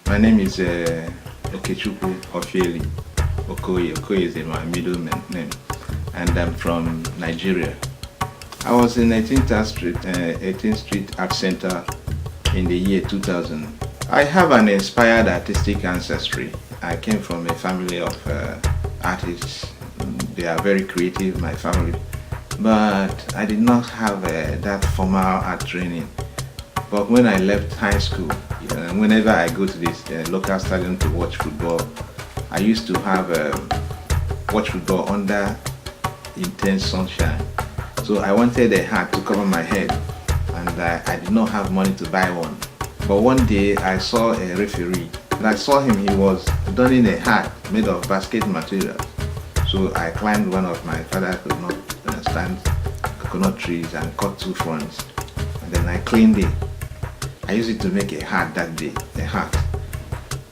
My name is Okechukwu Ofiaeli Okoye. Okoye is my middle name, and I'm from Nigeria. I was in 18th Street Art Center in the year 2000. I have an inspired artistic ancestry. I came from a family of artists. They are very creative, my family. But I did not have that formal art training. But when I left high school, whenever I go to this local stadium to watch football, I used to have watch football under intense sunshine. So I wanted a hat to cover my head, and I did not have money to buy one. But one day I saw a referee, and I saw him. He was donning a hat made of basket material. So I climbed one of my father could not stand coconut trees and cut two fronds, and then I cleaned it. I used it to make a hat that day, a hat.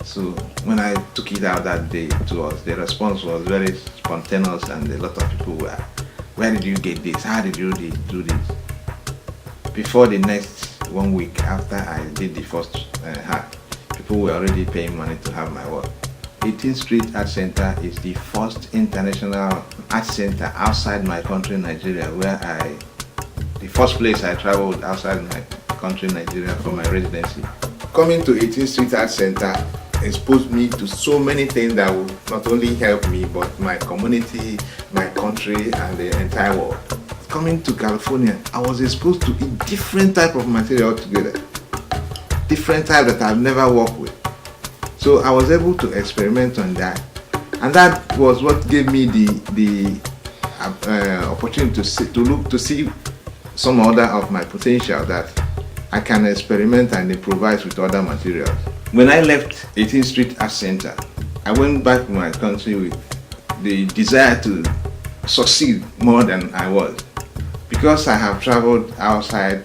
So when I took it out that day to us, the response was very spontaneous, and a lot of people were, "Where did you get this? How did you do this?" Before the next 1 week after I did the first hat, people were already paying money to have my work. 18th Street Art Center is the first international art center outside my country, Nigeria, the first place I traveled outside my country, Nigeria, for my residency. Coming to 18th Street Art Center exposed me to so many things that would not only help me, but my community, my country, and the entire world. Coming to California, I was exposed to a different type of material altogether. Different type that I've never worked with. So I was able to experiment on that. And that was what gave me the opportunity to see some other of my potential, that I can experiment and improvise with other materials. When I left 18th Street Art Center, I went back to my country with the desire to succeed more than I was. Because I have traveled outside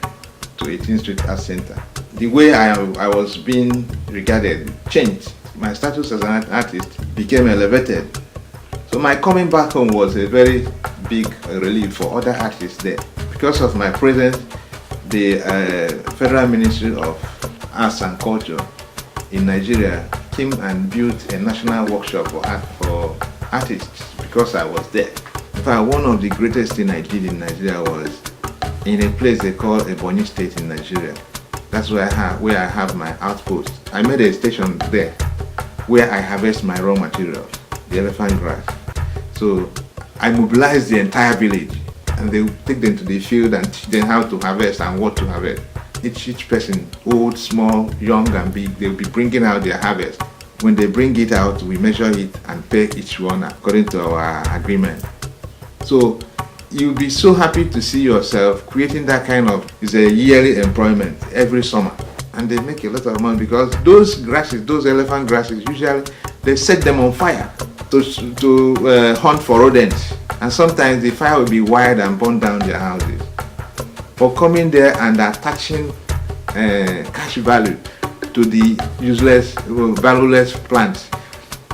to 18th Street Art Center, the way I was being regarded changed. My status as an artist became elevated. So my coming back home was a very big relief for other artists there. Because of my presence, the Federal Ministry of Arts and Culture in Nigeria came and built a national workshop for artists because I was there. In fact, one of the greatest things I did in Nigeria was in a place they call Ebonyi State in Nigeria. That's where I have my outpost. I made a station there where I harvest my raw materials, the elephant grass. So I mobilized the entire village, and they would take them to the field and teach them how to harvest and what to harvest. Each person, old, small, young and big, they'll be bringing out their harvest. When they bring it out, we measure it and pay each one according to our agreement. So you'll be so happy to see yourself creating that kind of, is a yearly employment every summer. And they make a lot of money because those grasses, those elephant grasses, usually they set them on fire to hunt for rodents. And sometimes the fire will be wired and burn down their houses. For coming there and attaching cash value to the useless, valueless plants,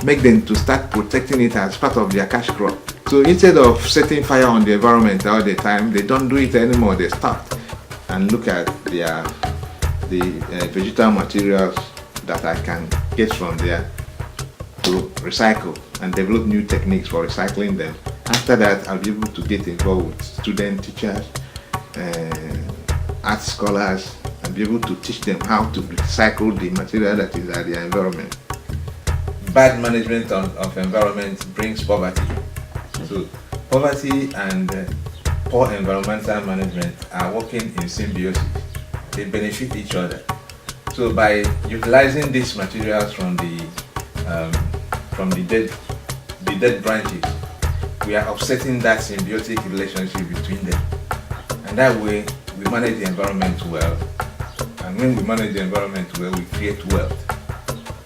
make them to start protecting it as part of their cash crop. So instead of setting fire on the environment all the time, they don't do it anymore. They stop and look at the vegetal materials that I can get from there to recycle and develop new techniques for recycling them. After that, I'll be able to get involved with student teachers, art scholars, and be able to teach them how to recycle the material that is at their environment. Bad management of environment brings poverty. So poverty and poor environmental management are working in symbiosis. They benefit each other. So by utilizing these materials from the dead branches, we are offsetting that symbiotic relationship between them. And that way we manage the environment well. And when we manage the environment well, we create wealth.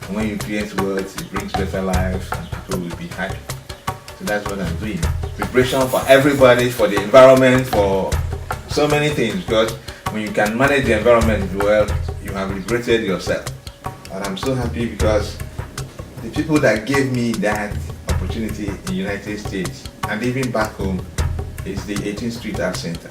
And when you create wealth, it brings better life and people will be happy. So that's what I'm doing. Preparation for everybody, for the environment, for so many things, because when you can manage the environment well, you have liberated yourself. And I'm so happy because the people that gave me that opportunity in the United States and even back home is the 18th Street Art Center.